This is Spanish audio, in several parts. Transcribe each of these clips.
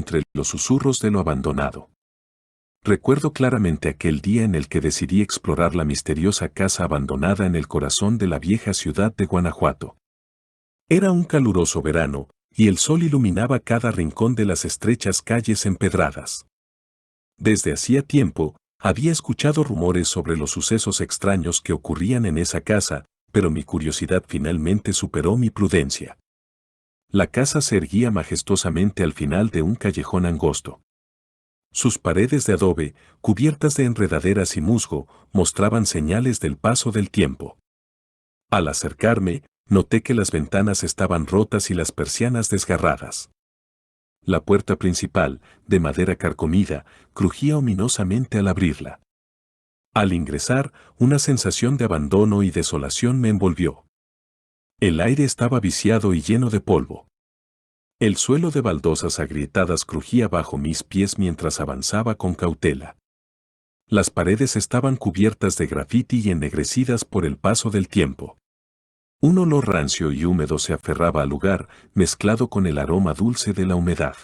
entre los susurros de lo abandonado. Recuerdo claramente aquel día en el que decidí explorar la misteriosa casa abandonada en el corazón de la vieja ciudad de Guanajuato. Era un caluroso verano, y el sol iluminaba cada rincón de las estrechas calles empedradas. Desde hacía tiempo, había escuchado rumores sobre los sucesos extraños que ocurrían en esa casa, pero mi curiosidad finalmente superó mi prudencia. La casa se erguía majestuosamente al final de un callejón angosto. Sus paredes de adobe, cubiertas de enredaderas y musgo, mostraban señales del paso del tiempo. Al acercarme, noté que las ventanas estaban rotas y las persianas desgarradas. La puerta principal, de madera carcomida, crujía ominosamente al abrirla. Al ingresar, una sensación de abandono y desolación me envolvió. El aire estaba viciado y lleno de polvo. El suelo de baldosas agrietadas crujía bajo mis pies mientras avanzaba con cautela. Las paredes estaban cubiertas de grafiti y ennegrecidas por el paso del tiempo. Un olor rancio y húmedo se aferraba al lugar, mezclado con el aroma dulce de la humedad.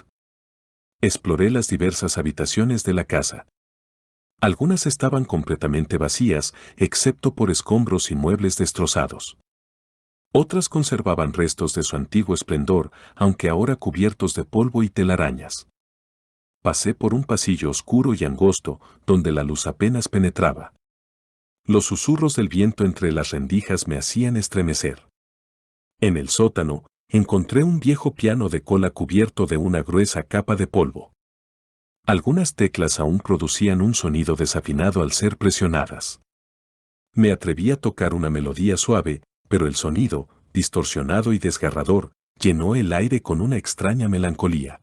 Exploré las diversas habitaciones de la casa. Algunas estaban completamente vacías, excepto por escombros y muebles destrozados. Otras conservaban restos de su antiguo esplendor, aunque ahora cubiertos de polvo y telarañas. Pasé por un pasillo oscuro y angosto, donde la luz apenas penetraba. Los susurros del viento entre las rendijas me hacían estremecer. En el sótano, encontré un viejo piano de cola cubierto de una gruesa capa de polvo. Algunas teclas aún producían un sonido desafinado al ser presionadas. Me atreví a tocar una melodía suave, pero el sonido, distorsionado y desgarrador, llenó el aire con una extraña melancolía.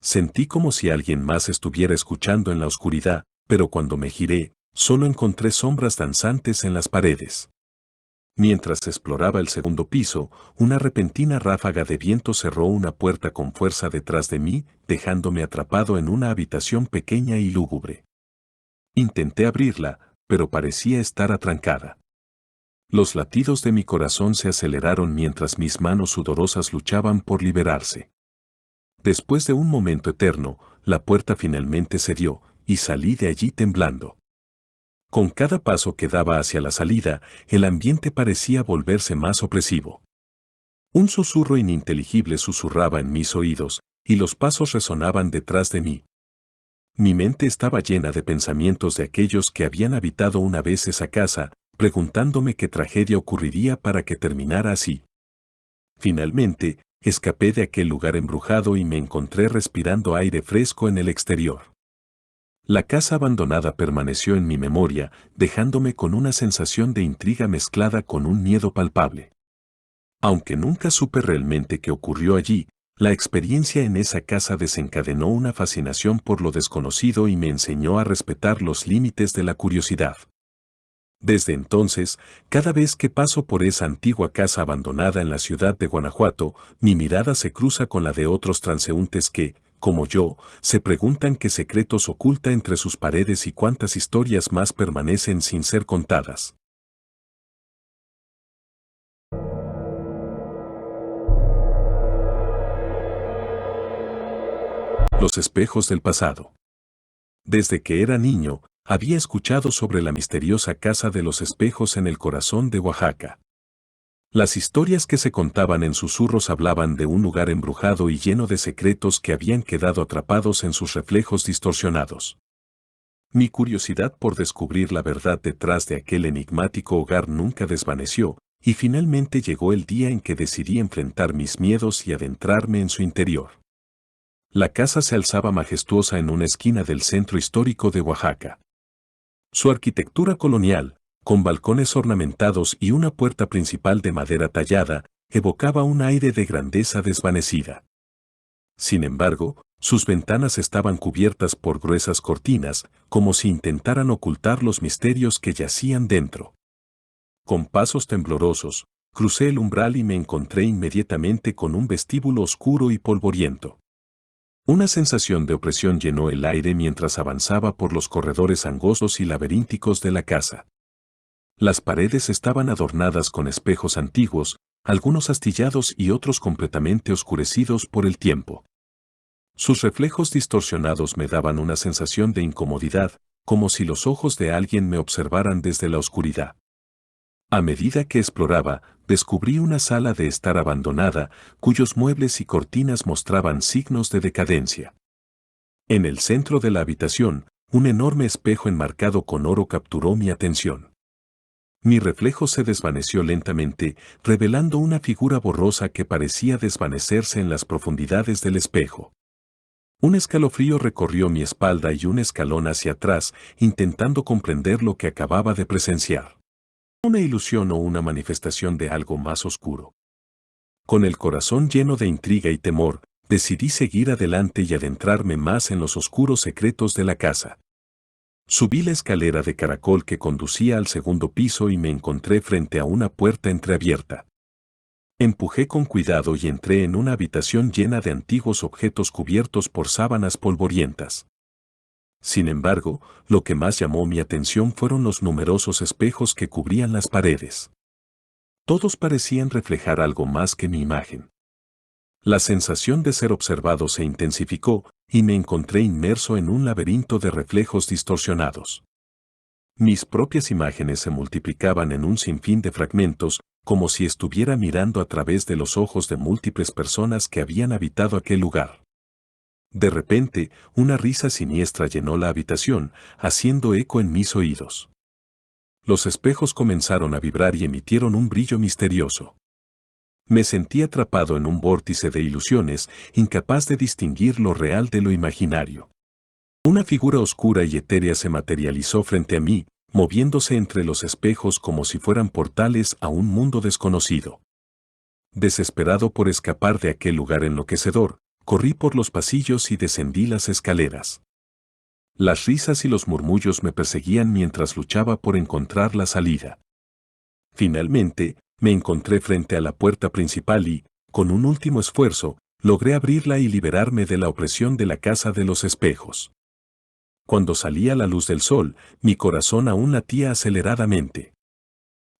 Sentí como si alguien más estuviera escuchando en la oscuridad, pero cuando me giré, solo encontré sombras danzantes en las paredes. Mientras exploraba el segundo piso, una repentina ráfaga de viento cerró una puerta con fuerza detrás de mí, dejándome atrapado en una habitación pequeña y lúgubre. Intenté abrirla, pero parecía estar atrancada. Los latidos de mi corazón se aceleraron mientras mis manos sudorosas luchaban por liberarse. Después de un momento eterno, la puerta finalmente cedió, y salí de allí temblando. Con cada paso que daba hacia la salida, el ambiente parecía volverse más opresivo. Un susurro ininteligible susurraba en mis oídos, y los pasos resonaban detrás de mí. Mi mente estaba llena de pensamientos de aquellos que habían habitado una vez esa casa, preguntándome qué tragedia ocurriría para que terminara así. Finalmente, escapé de aquel lugar embrujado y me encontré respirando aire fresco en el exterior. La casa abandonada permaneció en mi memoria, dejándome con una sensación de intriga mezclada con un miedo palpable. Aunque nunca supe realmente qué ocurrió allí, la experiencia en esa casa desencadenó una fascinación por lo desconocido y me enseñó a respetar los límites de la curiosidad. Desde entonces, cada vez que paso por esa antigua casa abandonada en la ciudad de Guanajuato, mi mirada se cruza con la de otros transeúntes que, como yo, se preguntan qué secretos oculta entre sus paredes y cuántas historias más permanecen sin ser contadas. Los espejos del pasado. Desde que era niño, había escuchado sobre la misteriosa casa de los espejos en el corazón de Oaxaca. Las historias que se contaban en susurros hablaban de un lugar embrujado y lleno de secretos que habían quedado atrapados en sus reflejos distorsionados. Mi curiosidad por descubrir la verdad detrás de aquel enigmático hogar nunca desvaneció, y finalmente llegó el día en que decidí enfrentar mis miedos y adentrarme en su interior. La casa se alzaba majestuosa en una esquina del centro histórico de Oaxaca. Su arquitectura colonial, con balcones ornamentados y una puerta principal de madera tallada, evocaba un aire de grandeza desvanecida. Sin embargo, sus ventanas estaban cubiertas por gruesas cortinas, como si intentaran ocultar los misterios que yacían dentro. Con pasos temblorosos, crucé el umbral y me encontré inmediatamente con un vestíbulo oscuro y polvoriento. Una sensación de opresión llenó el aire mientras avanzaba por los corredores angostos y laberínticos de la casa. Las paredes estaban adornadas con espejos antiguos, algunos astillados y otros completamente oscurecidos por el tiempo. Sus reflejos distorsionados me daban una sensación de incomodidad, como si los ojos de alguien me observaran desde la oscuridad. A medida que exploraba, descubrí una sala de estar abandonada, cuyos muebles y cortinas mostraban signos de decadencia. En el centro de la habitación, un enorme espejo enmarcado con oro capturó mi atención. Mi reflejo se desvaneció lentamente, revelando una figura borrosa que parecía desvanecerse en las profundidades del espejo. Un escalofrío recorrió mi espalda y un escalón hacia atrás, intentando comprender lo que acababa de presenciar. Una ilusión o una manifestación de algo más oscuro. Con el corazón lleno de intriga y temor, decidí seguir adelante y adentrarme más en los oscuros secretos de la casa. Subí la escalera de caracol que conducía al segundo piso y me encontré frente a una puerta entreabierta. Empujé con cuidado y entré en una habitación llena de antiguos objetos cubiertos por sábanas polvorientas. Sin embargo, lo que más llamó mi atención fueron los numerosos espejos que cubrían las paredes. Todos parecían reflejar algo más que mi imagen. La sensación de ser observado se intensificó y me encontré inmerso en un laberinto de reflejos distorsionados. Mis propias imágenes se multiplicaban en un sinfín de fragmentos, como si estuviera mirando a través de los ojos de múltiples personas que habían habitado aquel lugar. De repente, una risa siniestra llenó la habitación, haciendo eco en mis oídos. Los espejos comenzaron a vibrar y emitieron un brillo misterioso. Me sentí atrapado en un vórtice de ilusiones, incapaz de distinguir lo real de lo imaginario. Una figura oscura y etérea se materializó frente a mí, moviéndose entre los espejos como si fueran portales a un mundo desconocido. Desesperado por escapar de aquel lugar enloquecedor, corrí por los pasillos y descendí las escaleras. Las risas y los murmullos me perseguían mientras luchaba por encontrar la salida. Finalmente, me encontré frente a la puerta principal y, con un último esfuerzo, logré abrirla y liberarme de la opresión de la casa de los espejos. Cuando salía la luz del sol, mi corazón aún latía aceleradamente.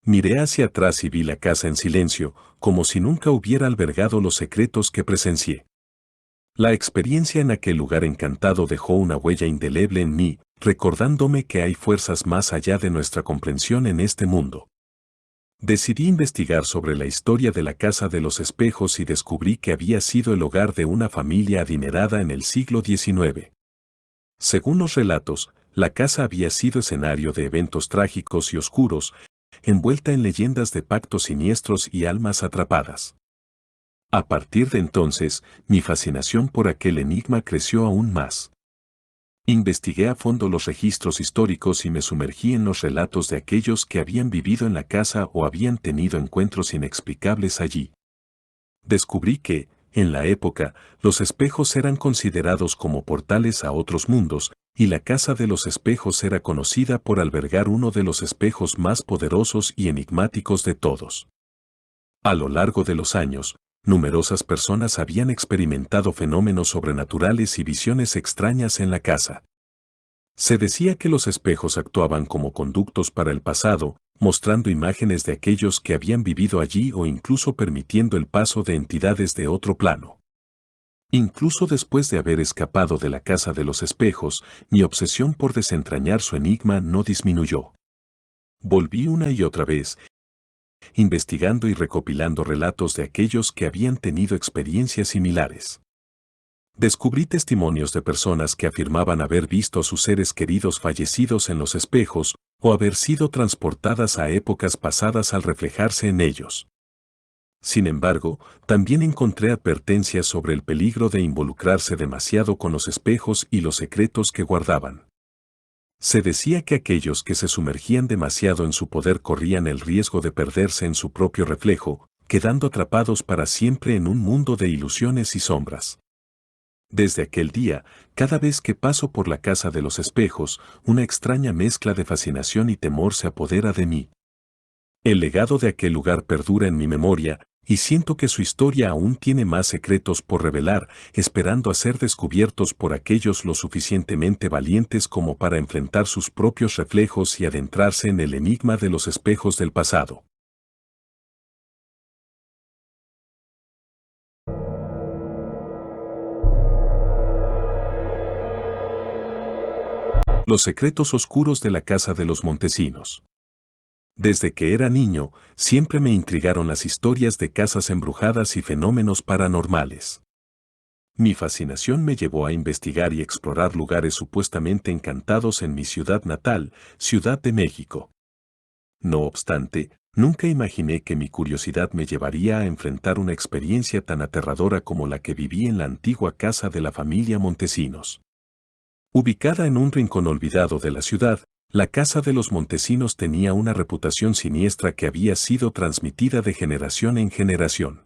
Miré hacia atrás y vi la casa en silencio, como si nunca hubiera albergado los secretos que presencié. La experiencia en aquel lugar encantado dejó una huella indeleble en mí, recordándome que hay fuerzas más allá de nuestra comprensión en este mundo. Decidí investigar sobre la historia de la Casa de los Espejos y descubrí que había sido el hogar de una familia adinerada en el siglo XIX. Según los relatos, la casa había sido escenario de eventos trágicos y oscuros, envuelta en leyendas de pactos siniestros y almas atrapadas. A partir de entonces, mi fascinación por aquel enigma creció aún más. Investigué a fondo los registros históricos y me sumergí en los relatos de aquellos que habían vivido en la casa o habían tenido encuentros inexplicables allí. Descubrí que, en la época, los espejos eran considerados como portales a otros mundos, y la Casa de los Espejos era conocida por albergar uno de los espejos más poderosos y enigmáticos de todos. A lo largo de los años, numerosas personas habían experimentado fenómenos sobrenaturales y visiones extrañas en la casa. Se decía que los espejos actuaban como conductos para el pasado, mostrando imágenes de aquellos que habían vivido allí o incluso permitiendo el paso de entidades de otro plano. Incluso después de haber escapado de la casa de los espejos, mi obsesión por desentrañar su enigma no disminuyó. Volví una y otra vez, investigando y recopilando relatos de aquellos que habían tenido experiencias similares. Descubrí testimonios de personas que afirmaban haber visto a sus seres queridos fallecidos en los espejos o haber sido transportadas a épocas pasadas al reflejarse en ellos. Sin embargo, también encontré advertencias sobre el peligro de involucrarse demasiado con los espejos y los secretos que guardaban. Se decía que aquellos que se sumergían demasiado en su poder corrían el riesgo de perderse en su propio reflejo, quedando atrapados para siempre en un mundo de ilusiones y sombras. Desde aquel día, cada vez que paso por la casa de los espejos, una extraña mezcla de fascinación y temor se apodera de mí. El legado de aquel lugar perdura en mi memoria, y siento que su historia aún tiene más secretos por revelar, esperando a ser descubiertos por aquellos lo suficientemente valientes como para enfrentar sus propios reflejos y adentrarse en el enigma de los espejos del pasado. Los secretos oscuros de la casa de los Montesinos. Desde que era niño, siempre me intrigaron las historias de casas embrujadas y fenómenos paranormales. Mi fascinación me llevó a investigar y explorar lugares supuestamente encantados en mi ciudad natal, Ciudad de México. No obstante, nunca imaginé que mi curiosidad me llevaría a enfrentar una experiencia tan aterradora como la que viví en la antigua casa de la familia Montesinos. Ubicada en un rincón olvidado de la ciudad, la casa de los Montesinos tenía una reputación siniestra que había sido transmitida de generación en generación.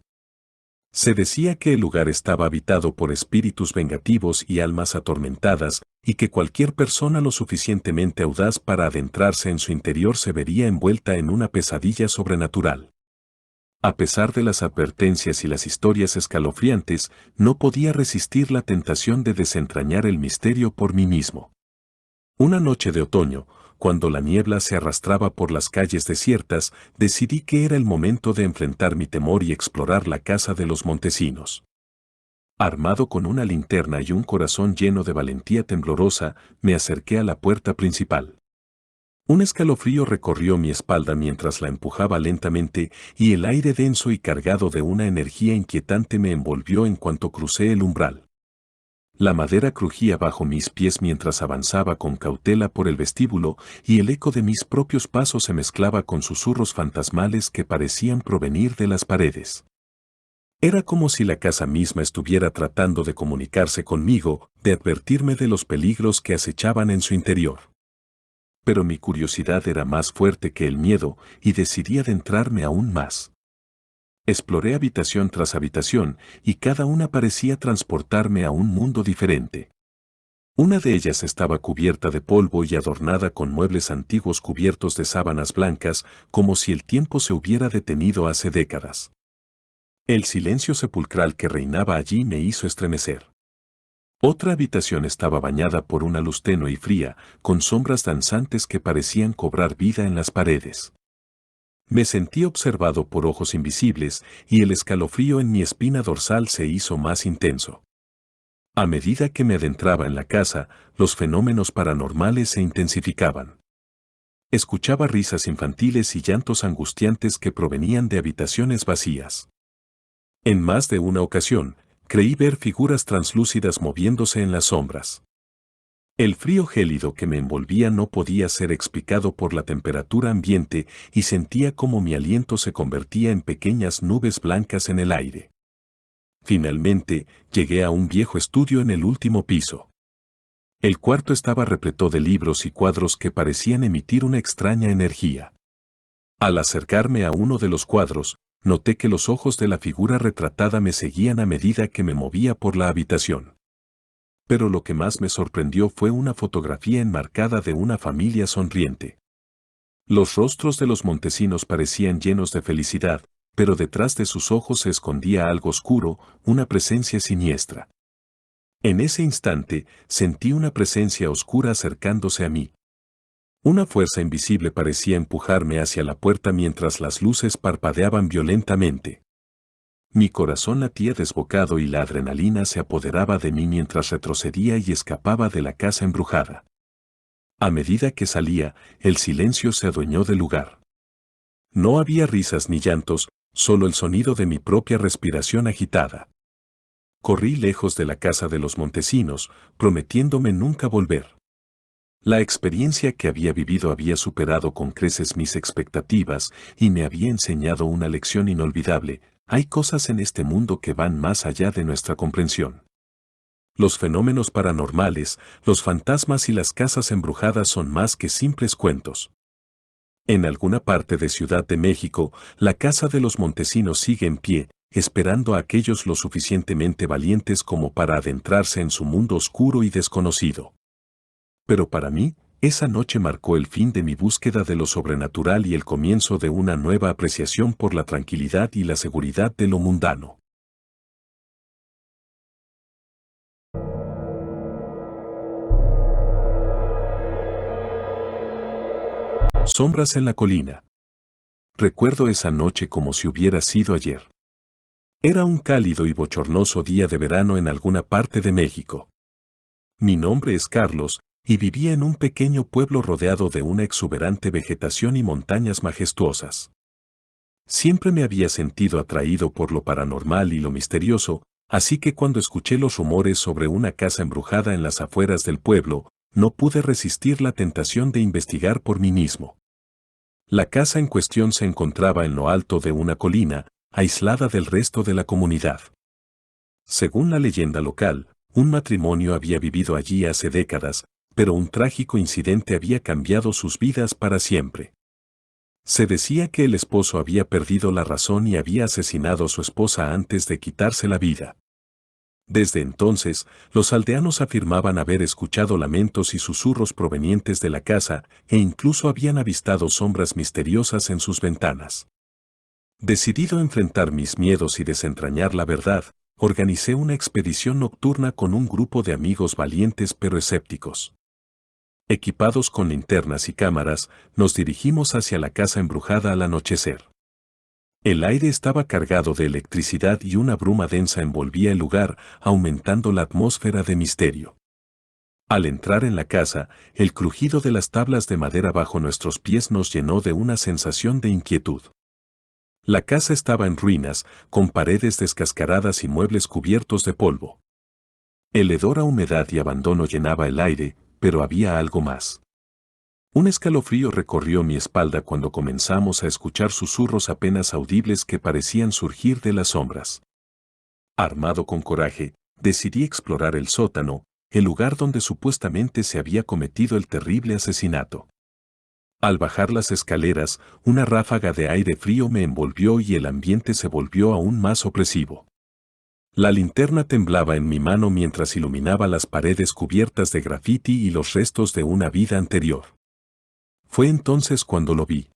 Se decía que el lugar estaba habitado por espíritus vengativos y almas atormentadas, y que cualquier persona lo suficientemente audaz para adentrarse en su interior se vería envuelta en una pesadilla sobrenatural. A pesar de las advertencias y las historias escalofriantes, no podía resistir la tentación de desentrañar el misterio por mí mismo. Una noche de otoño, cuando la niebla se arrastraba por las calles desiertas, decidí que era el momento de enfrentar mi temor y explorar la casa de los Montesinos. Armado con una linterna y un corazón lleno de valentía temblorosa, me acerqué a la puerta principal. Un escalofrío recorrió mi espalda mientras la empujaba lentamente, y el aire denso y cargado de una energía inquietante me envolvió en cuanto crucé el umbral. La madera crujía bajo mis pies mientras avanzaba con cautela por el vestíbulo, y el eco de mis propios pasos se mezclaba con susurros fantasmales que parecían provenir de las paredes. Era como si la casa misma estuviera tratando de comunicarse conmigo, de advertirme de los peligros que acechaban en su interior. Pero mi curiosidad era más fuerte que el miedo, y decidí adentrarme aún más. Exploré habitación tras habitación, y cada una parecía transportarme a un mundo diferente. Una de ellas estaba cubierta de polvo y adornada con muebles antiguos cubiertos de sábanas blancas, como si el tiempo se hubiera detenido hace décadas. El silencio sepulcral que reinaba allí me hizo estremecer. Otra habitación estaba bañada por una luz tenue y fría, con sombras danzantes que parecían cobrar vida en las paredes. Me sentí observado por ojos invisibles, y el escalofrío en mi espina dorsal se hizo más intenso. A medida que me adentraba en la casa, los fenómenos paranormales se intensificaban. Escuchaba risas infantiles y llantos angustiantes que provenían de habitaciones vacías. En más de una ocasión, creí ver figuras translúcidas moviéndose en las sombras. El frío gélido que me envolvía no podía ser explicado por la temperatura ambiente, y sentía como mi aliento se convertía en pequeñas nubes blancas en el aire. Finalmente, llegué a un viejo estudio en el último piso. El cuarto estaba repleto de libros y cuadros que parecían emitir una extraña energía. Al acercarme a uno de los cuadros, noté que los ojos de la figura retratada me seguían a medida que me movía por la habitación. Pero lo que más me sorprendió fue una fotografía enmarcada de una familia sonriente. Los rostros de los Montesinos parecían llenos de felicidad, pero detrás de sus ojos se escondía algo oscuro, una presencia siniestra. En ese instante, sentí una presencia oscura acercándose a mí. Una fuerza invisible parecía empujarme hacia la puerta mientras las luces parpadeaban violentamente. Mi corazón latía desbocado y la adrenalina se apoderaba de mí mientras retrocedía y escapaba de la casa embrujada. A medida que salía, el silencio se adueñó del lugar. No había risas ni llantos, solo el sonido de mi propia respiración agitada. Corrí lejos de la casa de los Montesinos, prometiéndome nunca volver. La experiencia que había vivido había superado con creces mis expectativas y me había enseñado una lección inolvidable. Hay cosas en este mundo que van más allá de nuestra comprensión. Los fenómenos paranormales, los fantasmas y las casas embrujadas son más que simples cuentos. En alguna parte de Ciudad de México, la casa de los Montesinos sigue en pie, esperando a aquellos lo suficientemente valientes como para adentrarse en su mundo oscuro y desconocido. Pero para mí, esa noche marcó el fin de mi búsqueda de lo sobrenatural y el comienzo de una nueva apreciación por la tranquilidad y la seguridad de lo mundano. Sombras en la colina. Recuerdo esa noche como si hubiera sido ayer. Era un cálido y bochornoso día de verano en alguna parte de México. Mi nombre es Carlos, y vivía en un pequeño pueblo rodeado de una exuberante vegetación y montañas majestuosas. Siempre me había sentido atraído por lo paranormal y lo misterioso, así que cuando escuché los rumores sobre una casa embrujada en las afueras del pueblo, no pude resistir la tentación de investigar por mí mismo. La casa en cuestión se encontraba en lo alto de una colina, aislada del resto de la comunidad. Según la leyenda local, un matrimonio había vivido allí hace décadas, pero un trágico incidente había cambiado sus vidas para siempre. Se decía que el esposo había perdido la razón y había asesinado a su esposa antes de quitarse la vida. Desde entonces, los aldeanos afirmaban haber escuchado lamentos y susurros provenientes de la casa e incluso habían avistado sombras misteriosas en sus ventanas. Decidido a enfrentar mis miedos y desentrañar la verdad, organicé una expedición nocturna con un grupo de amigos valientes pero escépticos. Equipados con linternas y cámaras, nos dirigimos hacia la casa embrujada al anochecer. El aire estaba cargado de electricidad y una bruma densa envolvía el lugar, aumentando la atmósfera de misterio. Al entrar en la casa, el crujido de las tablas de madera bajo nuestros pies nos llenó de una sensación de inquietud. La casa estaba en ruinas, con paredes descascaradas y muebles cubiertos de polvo. El hedor a humedad y abandono llenaba el aire, pero había algo más. Un escalofrío recorrió mi espalda cuando comenzamos a escuchar susurros apenas audibles que parecían surgir de las sombras. Armado con coraje, decidí explorar el sótano, el lugar donde supuestamente se había cometido el terrible asesinato. Al bajar las escaleras, una ráfaga de aire frío me envolvió y el ambiente se volvió aún más opresivo. La linterna temblaba en mi mano mientras iluminaba las paredes cubiertas de grafiti y los restos de una vida anterior. Fue entonces cuando lo vi.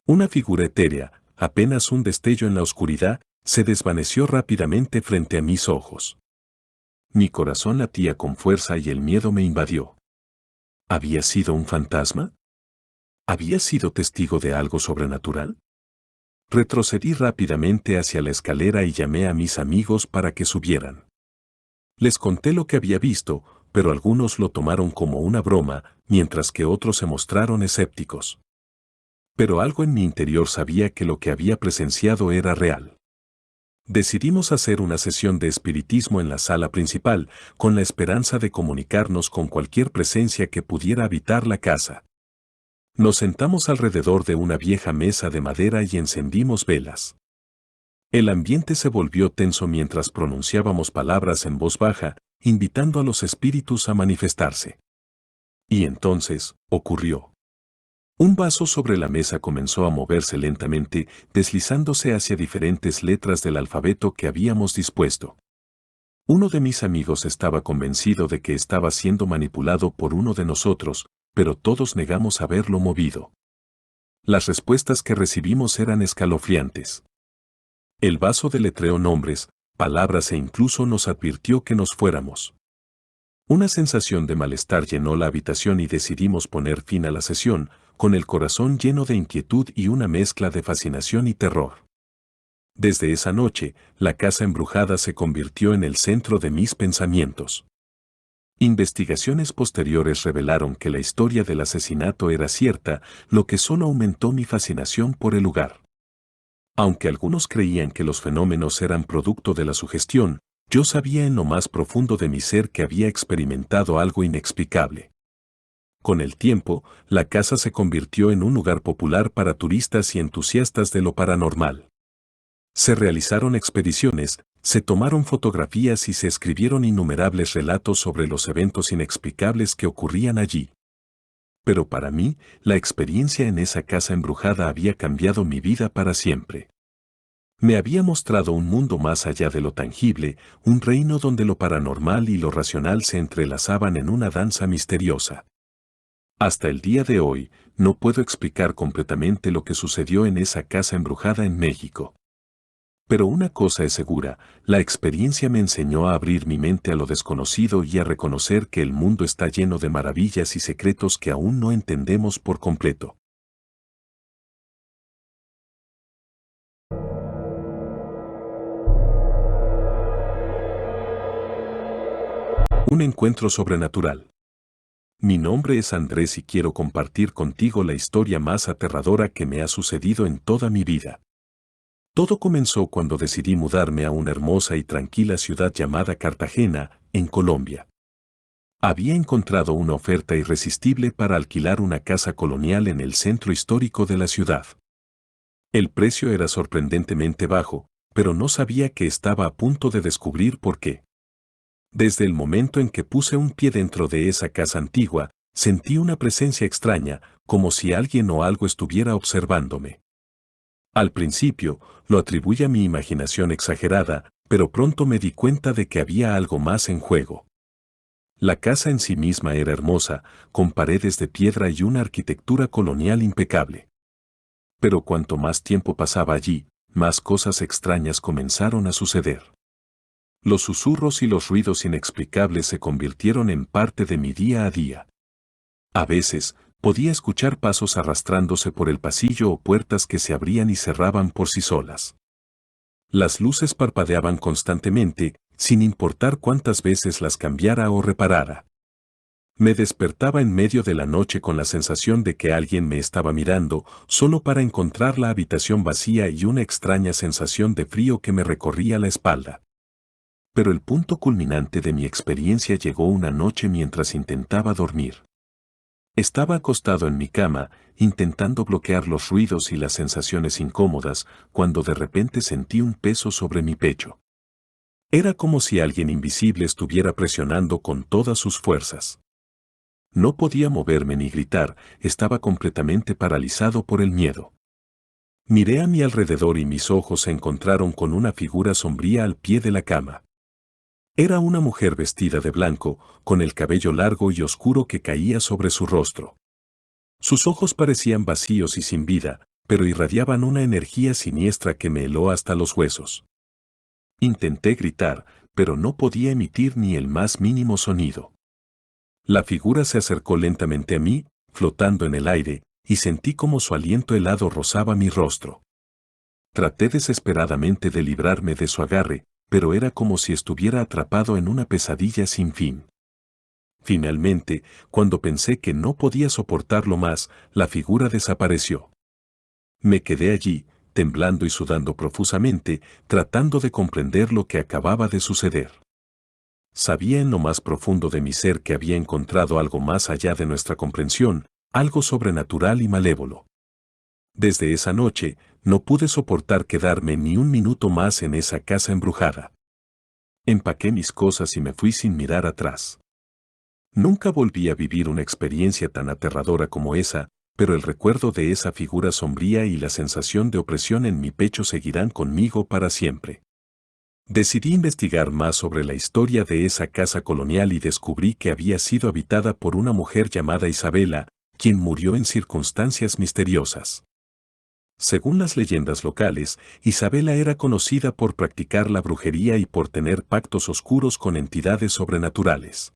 Una figura etérea, apenas un destello en la oscuridad, se desvaneció rápidamente frente a mis ojos. Mi corazón latía con fuerza y el miedo me invadió. ¿Había sido un fantasma? ¿Había sido testigo de algo sobrenatural? Retrocedí rápidamente hacia la escalera y llamé a mis amigos para que subieran. Les conté lo que había visto, pero algunos lo tomaron como una broma, mientras que otros se mostraron escépticos. Pero algo en mi interior sabía que lo que había presenciado era real. Decidimos hacer una sesión de espiritismo en la sala principal, con la esperanza de comunicarnos con cualquier presencia que pudiera habitar la casa. Nos sentamos alrededor de una vieja mesa de madera y encendimos velas. El ambiente se volvió tenso mientras pronunciábamos palabras en voz baja, invitando a los espíritus a manifestarse. Y entonces, ocurrió. Un vaso sobre la mesa comenzó a moverse lentamente, deslizándose hacia diferentes letras del alfabeto que habíamos dispuesto. Uno de mis amigos estaba convencido de que estaba siendo manipulado por uno de nosotros, pero todos negamos haberlo movido. Las respuestas que recibimos eran escalofriantes. El vaso deletreó nombres, palabras e incluso nos advirtió que nos fuéramos. Una sensación de malestar llenó la habitación y decidimos poner fin a la sesión, con el corazón lleno de inquietud y una mezcla de fascinación y terror. Desde esa noche, la casa embrujada se convirtió en el centro de mis pensamientos. Investigaciones posteriores revelaron que la historia del asesinato era cierta, lo que solo aumentó mi fascinación por el lugar. Aunque algunos creían que los fenómenos eran producto de la sugestión, yo sabía en lo más profundo de mi ser que había experimentado algo inexplicable. Con el tiempo, la casa se convirtió en un lugar popular para turistas y entusiastas de lo paranormal. Se realizaron expediciones, se tomaron fotografías y se escribieron innumerables relatos sobre los eventos inexplicables que ocurrían allí. Pero para mí, la experiencia en esa casa embrujada había cambiado mi vida para siempre. Me había mostrado un mundo más allá de lo tangible, un reino donde lo paranormal y lo racional se entrelazaban en una danza misteriosa. Hasta el día de hoy, no puedo explicar completamente lo que sucedió en esa casa embrujada en México. Pero una cosa es segura, la experiencia me enseñó a abrir mi mente a lo desconocido y a reconocer que el mundo está lleno de maravillas y secretos que aún no entendemos por completo. Un encuentro sobrenatural. Mi nombre es Andrés y quiero compartir contigo la historia más aterradora que me ha sucedido en toda mi vida. Todo comenzó cuando decidí mudarme a una hermosa y tranquila ciudad llamada Cartagena, en Colombia. Había encontrado una oferta irresistible para alquilar una casa colonial en el centro histórico de la ciudad. El precio era sorprendentemente bajo, pero no sabía que estaba a punto de descubrir por qué. Desde el momento en que puse un pie dentro de esa casa antigua, sentí una presencia extraña, como si alguien o algo estuviera observándome. Al principio, lo atribuí a mi imaginación exagerada, pero pronto me di cuenta de que había algo más en juego. La casa en sí misma era hermosa, con paredes de piedra y una arquitectura colonial impecable. Pero cuanto más tiempo pasaba allí, más cosas extrañas comenzaron a suceder. Los susurros y los ruidos inexplicables se convirtieron en parte de mi día a día. A veces, podía escuchar pasos arrastrándose por el pasillo o puertas que se abrían y cerraban por sí solas. Las luces parpadeaban constantemente, sin importar cuántas veces las cambiara o reparara. Me despertaba en medio de la noche con la sensación de que alguien me estaba mirando, solo para encontrar la habitación vacía y una extraña sensación de frío que me recorría la espalda. Pero el punto culminante de mi experiencia llegó una noche mientras intentaba dormir. Estaba acostado en mi cama, intentando bloquear los ruidos y las sensaciones incómodas, cuando de repente sentí un peso sobre mi pecho. Era como si alguien invisible estuviera presionando con todas sus fuerzas. No podía moverme ni gritar, estaba completamente paralizado por el miedo. Miré a mi alrededor y mis ojos se encontraron con una figura sombría al pie de la cama. Era una mujer vestida de blanco, con el cabello largo y oscuro que caía sobre su rostro. Sus ojos parecían vacíos y sin vida, pero irradiaban una energía siniestra que me heló hasta los huesos. Intenté gritar, pero no podía emitir ni el más mínimo sonido. La figura se acercó lentamente a mí, flotando en el aire, y sentí como su aliento helado rozaba mi rostro. Traté desesperadamente de librarme de su agarre, pero era como si estuviera atrapado en una pesadilla sin fin. Finalmente, cuando pensé que no podía soportarlo más, la figura desapareció. Me quedé allí, temblando y sudando profusamente, tratando de comprender lo que acababa de suceder. Sabía en lo más profundo de mi ser que había encontrado algo más allá de nuestra comprensión, algo sobrenatural y malévolo. Desde esa noche, no pude soportar quedarme ni un minuto más en esa casa embrujada. Empaqué mis cosas y me fui sin mirar atrás. Nunca volví a vivir una experiencia tan aterradora como esa, pero el recuerdo de esa figura sombría y la sensación de opresión en mi pecho seguirán conmigo para siempre. Decidí investigar más sobre la historia de esa casa colonial y descubrí que había sido habitada por una mujer llamada Isabela, quien murió en circunstancias misteriosas. Según las leyendas locales, Isabela era conocida por practicar la brujería y por tener pactos oscuros con entidades sobrenaturales.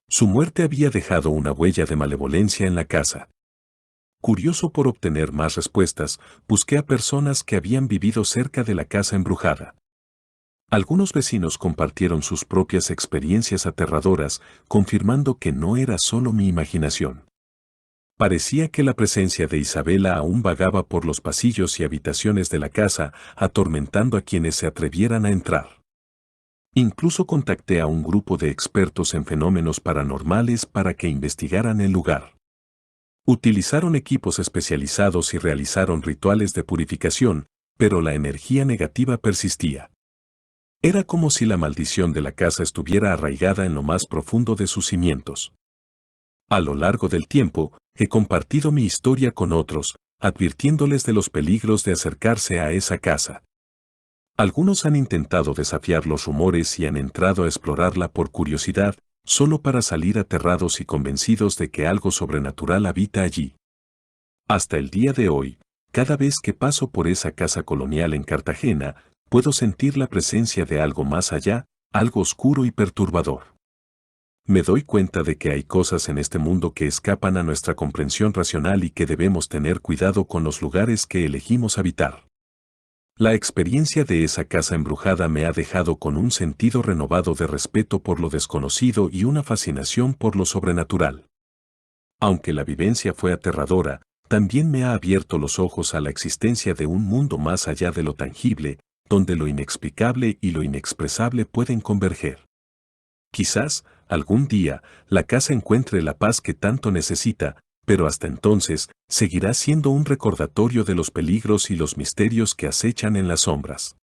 Su muerte había dejado una huella de malevolencia en la casa. Curioso por obtener más respuestas, busqué a personas que habían vivido cerca de la casa embrujada. Algunos vecinos compartieron sus propias experiencias aterradoras, confirmando que no era solo mi imaginación. Parecía que la presencia de Isabela aún vagaba por los pasillos y habitaciones de la casa, atormentando a quienes se atrevieran a entrar. Incluso contacté a un grupo de expertos en fenómenos paranormales para que investigaran el lugar. Utilizaron equipos especializados y realizaron rituales de purificación, pero la energía negativa persistía. Era como si la maldición de la casa estuviera arraigada en lo más profundo de sus cimientos. A lo largo del tiempo, he compartido mi historia con otros, advirtiéndoles de los peligros de acercarse a esa casa. Algunos han intentado desafiar los rumores y han entrado a explorarla por curiosidad, solo para salir aterrados y convencidos de que algo sobrenatural habita allí. Hasta el día de hoy, cada vez que paso por esa casa colonial en Cartagena, puedo sentir la presencia de algo más allá, algo oscuro y perturbador. Me doy cuenta de que hay cosas en este mundo que escapan a nuestra comprensión racional y que debemos tener cuidado con los lugares que elegimos habitar. La experiencia de esa casa embrujada me ha dejado con un sentido renovado de respeto por lo desconocido y una fascinación por lo sobrenatural. Aunque la vivencia fue aterradora, también me ha abierto los ojos a la existencia de un mundo más allá de lo tangible, donde lo inexplicable y lo inexpresable pueden converger. Quizás, algún día, la casa encuentre la paz que tanto necesita, pero hasta entonces, seguirá siendo un recordatorio de los peligros y los misterios que acechan en las sombras.